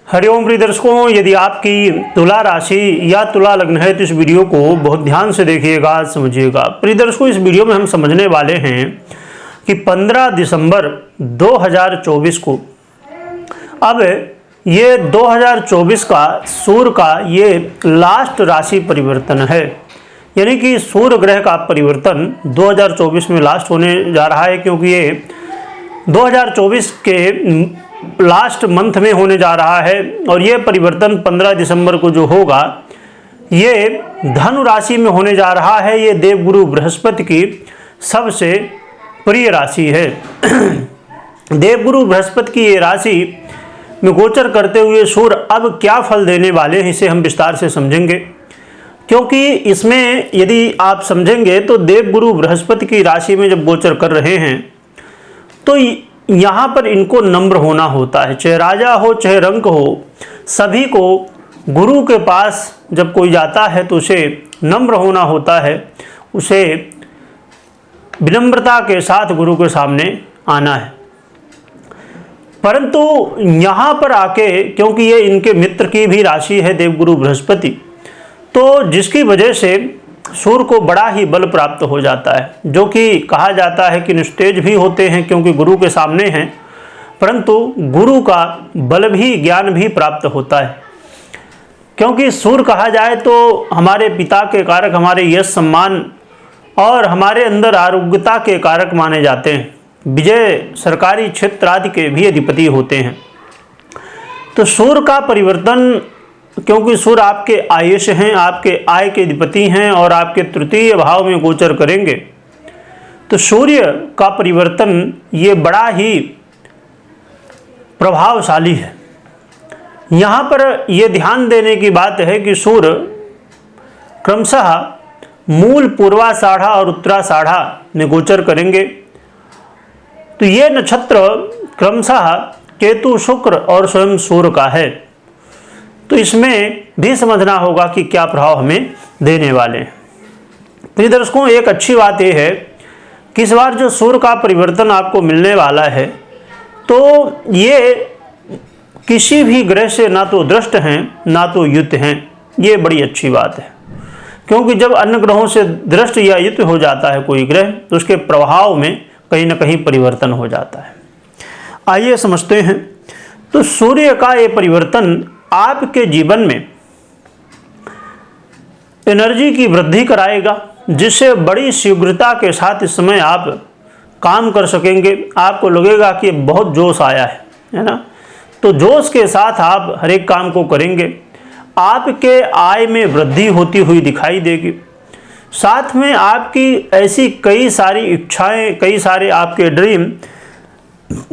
हरिओम प्रिय दर्शकों, यदि आपकी तुला राशि या तुला लग्न है तो इस वीडियो को बहुत ध्यान से देखिएगा, समझिएगा। प्रिय दर्शकों, इस वीडियो में हम समझने वाले हैं कि 15 दिसंबर 2024 को, अब ये 2024 का सूर्य का ये लास्ट राशि परिवर्तन है, यानी कि सूर्य ग्रह का परिवर्तन 2024 में लास्ट होने जा रहा है, क्योंकि ये 2024 के लास्ट मंथ में होने जा रहा है। और ये परिवर्तन 15 दिसंबर को जो होगा ये धनु राशि में होने जा रहा है। ये देवगुरु बृहस्पति की सबसे प्रिय राशि है। देवगुरु बृहस्पति की ये राशि में गोचर करते हुए सूर्य अब क्या फल देने वाले हैं, इसे हम विस्तार से समझेंगे। क्योंकि इसमें यदि आप समझेंगे तो देवगुरु बृहस्पति की राशि में जब गोचर कर रहे हैं तो यहाँ पर इनको नम्र होना होता है। चाहे राजा हो चाहे रंक हो, सभी को गुरु के पास जब कोई जाता है तो उसे नम्र होना होता है, उसे विनम्रता के साथ गुरु के सामने आना है। परंतु यहाँ पर आके, क्योंकि ये इनके मित्र की भी राशि है देवगुरु बृहस्पति, तो जिसकी वजह से सूर्य को बड़ा ही बल प्राप्त हो जाता है, जो कि कहा जाता है कि निस्तेज भी होते हैं क्योंकि गुरु के सामने हैं, परंतु गुरु का बल भी ज्ञान भी प्राप्त होता है। क्योंकि सूर्य कहा जाए तो हमारे पिता के कारक, हमारे यश सम्मान और हमारे अंदर आरोग्यता के कारक माने जाते हैं। विजय, सरकारी क्षेत्र आदि के भी अधिपति होते हैं। तो सूर्य का परिवर्तन, क्योंकि सूर्य आपके आयुष हैं, आपके आय के अधिपति हैं और आपके तृतीय भाव में गोचर करेंगे, तो सूर्य का परिवर्तन ये बड़ा ही प्रभावशाली है। यहाँ पर यह ध्यान देने की बात है कि सूर्य क्रमशः मूल, पूर्वाषाढ़ा और उत्तराषाढ़ा में गोचर करेंगे। तो ये नक्षत्र क्रमशः केतु, शुक्र और स्वयं सूर्य का है। तो इसमें भी समझना होगा कि क्या प्रभाव हमें देने वाले हैं। प्रिय दर्शकों, एक अच्छी बात यह है कि इस बार जो सूर्य का परिवर्तन आपको मिलने वाला है, तो ये किसी भी ग्रह से ना तो दृष्ट हैं ना तो युत हैं। ये बड़ी अच्छी बात है, क्योंकि जब अन्य ग्रहों से दृष्ट या युत हो जाता है कोई ग्रह, तो उसके प्रभाव में कहीं ना कहीं परिवर्तन हो जाता है। आइए समझते हैं। तो सूर्य का ये परिवर्तन आपके जीवन में एनर्जी की वृद्धि कराएगा, जिससे बड़ी शीघ्रता के साथ इस समय आप काम कर सकेंगे। आपको लगेगा कि बहुत जोश आया है ना। तो जोश के साथ आप हर एक काम को करेंगे। आपके आय में वृद्धि होती हुई दिखाई देगी। साथ में आपकी ऐसी कई सारी इच्छाएं, कई सारे आपके ड्रीम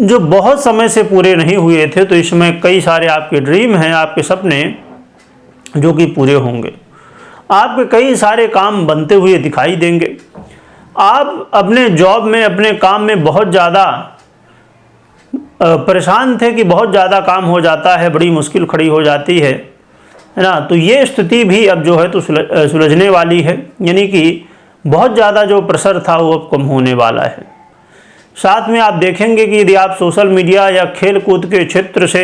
जो बहुत समय से पूरे नहीं हुए थे, तो इसमें कई सारे आपके ड्रीम हैं, आपके सपने जो कि पूरे होंगे। आपके कई सारे काम बनते हुए दिखाई देंगे। आप अपने जॉब में, अपने काम में बहुत ज़्यादा परेशान थे कि बहुत ज़्यादा काम हो जाता है, बड़ी मुश्किल खड़ी हो जाती है ना। तो ये स्थिति भी अब जो है तो सुलझने वाली है, यानी कि बहुत ज़्यादा जो प्रेशर था वो अब कम होने वाला है। साथ में आप देखेंगे कि यदि आप सोशल मीडिया या खेल कूद के क्षेत्र से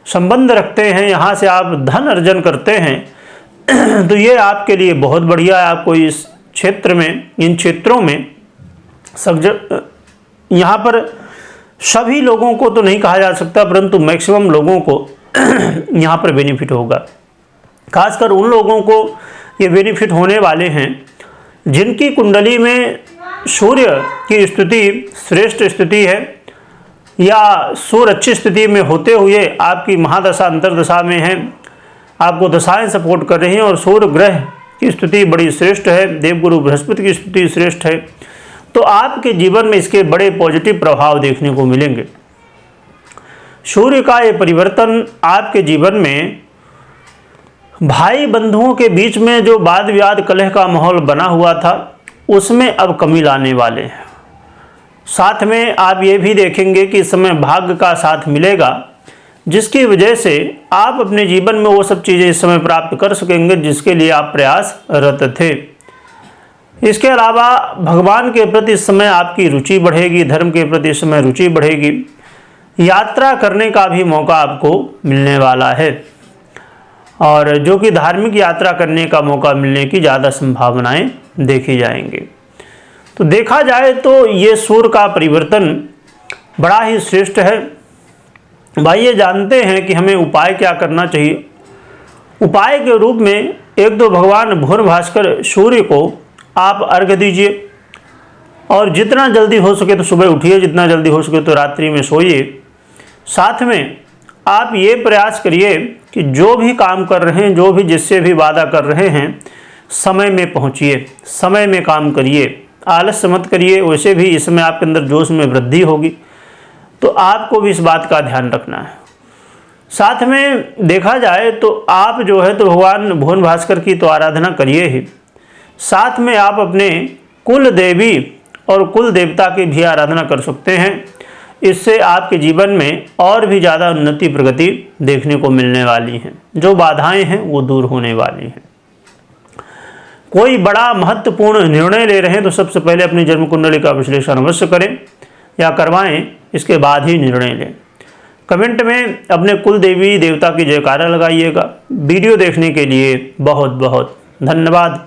संबंध रखते हैं, यहाँ से आप धन अर्जन करते हैं, तो ये आपके लिए बहुत बढ़िया है। आपको इस क्षेत्र में, इन क्षेत्रों में यहाँ पर सभी लोगों को तो नहीं कहा जा सकता, परंतु मैक्सिमम लोगों को यहाँ पर बेनिफिट होगा। खासकर उन लोगों को ये बेनिफिट होने वाले हैं जिनकी कुंडली में सूर्य की स्थिति श्रेष्ठ स्थिति है, या सूर्य अच्छी स्थिति में होते हुए आपकी महादशा अंतरदशा में है, आपको दशाएं सपोर्ट कर रही हैं और सूर्य ग्रह की स्थिति बड़ी श्रेष्ठ है, देवगुरु बृहस्पति की स्थिति श्रेष्ठ है, तो आपके जीवन में इसके बड़े पॉजिटिव प्रभाव देखने को मिलेंगे। सूर्य का ये परिवर्तन आपके जीवन में भाई बंधुओं के बीच में जो वाद विवाद, कलह का माहौल बना हुआ था, उसमें अब कमी लाने वाले हैं। साथ में आप ये भी देखेंगे कि इस समय भाग्य का साथ मिलेगा, जिसकी वजह से आप अपने जीवन में वो सब चीज़ें इस समय प्राप्त कर सकेंगे जिसके लिए आप प्रयासरत थे। इसके अलावा भगवान के प्रति इस समय आपकी रुचि बढ़ेगी, धर्म के प्रति इस समय रुचि बढ़ेगी। यात्रा करने का भी मौका आपको मिलने वाला है, और जो कि धार्मिक यात्रा करने का मौका मिलने की ज़्यादा संभावनाएं देखी जाएंगी। तो देखा जाए तो ये सूर्य का परिवर्तन बड़ा ही श्रेष्ठ है। भाई ये जानते हैं कि हमें उपाय क्या करना चाहिए। उपाय के रूप में एक तो भगवान भोर भास्कर सूर्य को आप अर्घ्य दीजिए, और जितना जल्दी हो सके तो सुबह उठिए, जितना जल्दी हो सके तो रात्रि में सोइए। साथ में आप ये प्रयास करिए कि जो भी काम कर रहे हैं, जो भी जिससे भी वादा कर रहे हैं, समय में पहुंचिए, समय में काम करिए, आलस्य मत करिए। वैसे भी इसमें आपके अंदर जोश में वृद्धि होगी, तो आपको भी इस बात का ध्यान रखना है। साथ में देखा जाए तो आप जो है तो भगवान भुवन भास्कर की तो आराधना करिए ही, साथ में आप अपने कुल देवी और कुल देवता की भी आराधना कर सकते हैं। इससे आपके जीवन में और भी ज़्यादा उन्नति प्रगति देखने को मिलने वाली हैं। जो बाधाएं हैं वो दूर होने वाली हैं। कोई बड़ा महत्वपूर्ण निर्णय ले रहे हैं तो सबसे पहले अपनी जन्म कुंडली का विश्लेषण अवश्य करें या करवाएं, इसके बाद ही निर्णय लें। कमेंट में अपने कुल देवी देवता की जयकारा लगाइएगा। वीडियो देखने के लिए बहुत बहुत धन्यवाद।